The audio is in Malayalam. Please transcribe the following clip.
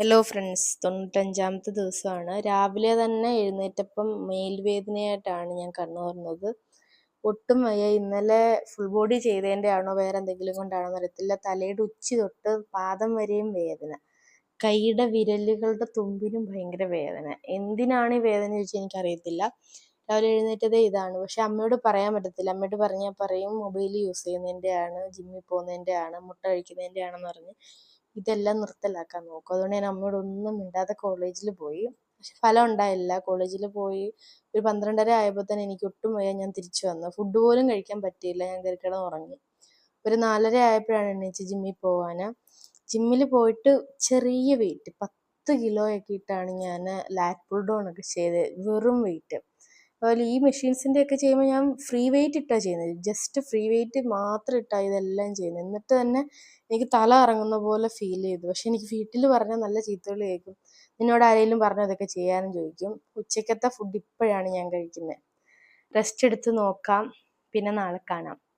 ഹലോ ഫ്രണ്ട്സ്, 95ാമത്തെ ദിവസമാണ്. രാവിലെ തന്നെ എഴുന്നേറ്റപ്പം മേൽവേദനയായിട്ടാണ് ഞാൻ കണ്ണു തുറന്നത്. ഒട്ടും വയ്യ. ഇന്നലെ ഫുൾ ബോഡി ചെയ്തതിൻ്റെ ആണോ വേറെ എന്തെങ്കിലും കൊണ്ടാണോ അറിയത്തില്ല, തലയുടെ ഉച്ചി തൊട്ട് പാദം വരെയും വേദന. കൈയുടെ വിരലുകളുടെ തുമ്പിനും ഭയങ്കര വേദന. എന്തിനാണ് ഈ വേദന ചോദിച്ചാൽ എനിക്കറിയത്തില്ല. രാവിലെ എഴുന്നേറ്റതേ ഇതാണ്. പക്ഷെ അമ്മയോട് പറയാൻ പറ്റത്തില്ല. അമ്മയോട് പറഞ്ഞാൽ പറയും മൊബൈൽ യൂസ് ചെയ്യുന്നതിൻ്റെ ആണ്, ജിമ്മിൽ പോകുന്നതിൻ്റെ ആണ്, മുട്ട കഴിക്കുന്നതിൻ്റെ ആണെന്ന് പറഞ്ഞ് ഇതെല്ലാം നിർത്തലാക്കാൻ നോക്കും. അതുകൊണ്ട് ഞാൻ അമ്മയോട് ഒന്നും മിണ്ടാതെ കോളേജിൽ പോയി. പക്ഷെ ഫലം ഉണ്ടായില്ല. കോളേജിൽ പോയി ഒരു 12:30 ആയപ്പോൾ തന്നെ എനിക്ക് ഒട്ടും വയ്യ. ഞാൻ തിരിച്ചു വന്നു. ഫുഡ് പോലും കഴിക്കാൻ പറ്റിയില്ല. ഞാൻ കയറി കിടന്ന് ഉറങ്ങി. ഒരു 4:30 ആയപ്പോഴാണ് എണീച്ച് ജിമ്മിൽ പോകാൻ. ജിമ്മിൽ പോയിട്ട് ചെറിയ വെയിറ്റ് 10 കിലോയൊക്കെ ഇട്ടാണ് ഞാൻ ലാറ്റ് പുൾ ഡൗൺ ഒക്കെ ചെയ്തത്. വെറും വെയിറ്റ്. അതുപോലെ ഈ മെഷീൻസിൻ്റെ ഒക്കെ ചെയ്യുമ്പോൾ ഞാൻ ഫ്രീ വെയിറ്റ് ഇട്ടാണ് ചെയ്യുന്നത്. ജസ്റ്റ് ഫ്രീ വെയിറ്റ് മാത്രം ഇട്ടാണ് ഇതെല്ലാം ചെയ്യുന്നത്. എന്നിട്ട് തന്നെ എനിക്ക് തല ഇറങ്ങുന്ന പോലെ ഫീൽ ചെയ്തു. പക്ഷെ എനിക്ക് വീട്ടിൽ പറഞ്ഞാൽ നല്ല ചീത്തകൾ കേൾക്കും. നിന്നോട് ആരെങ്കിലും പറഞ്ഞോ ഇതൊക്കെ ചെയ്യാനും ചോദിക്കും. ഉച്ചക്കത്തെ ഫുഡ് ഇപ്പോഴാണ് ഞാൻ കഴിക്കുന്നത്. റെസ്റ്റ് എടുത്ത് നോക്കാം. പിന്നെ നാളെ കാണാം.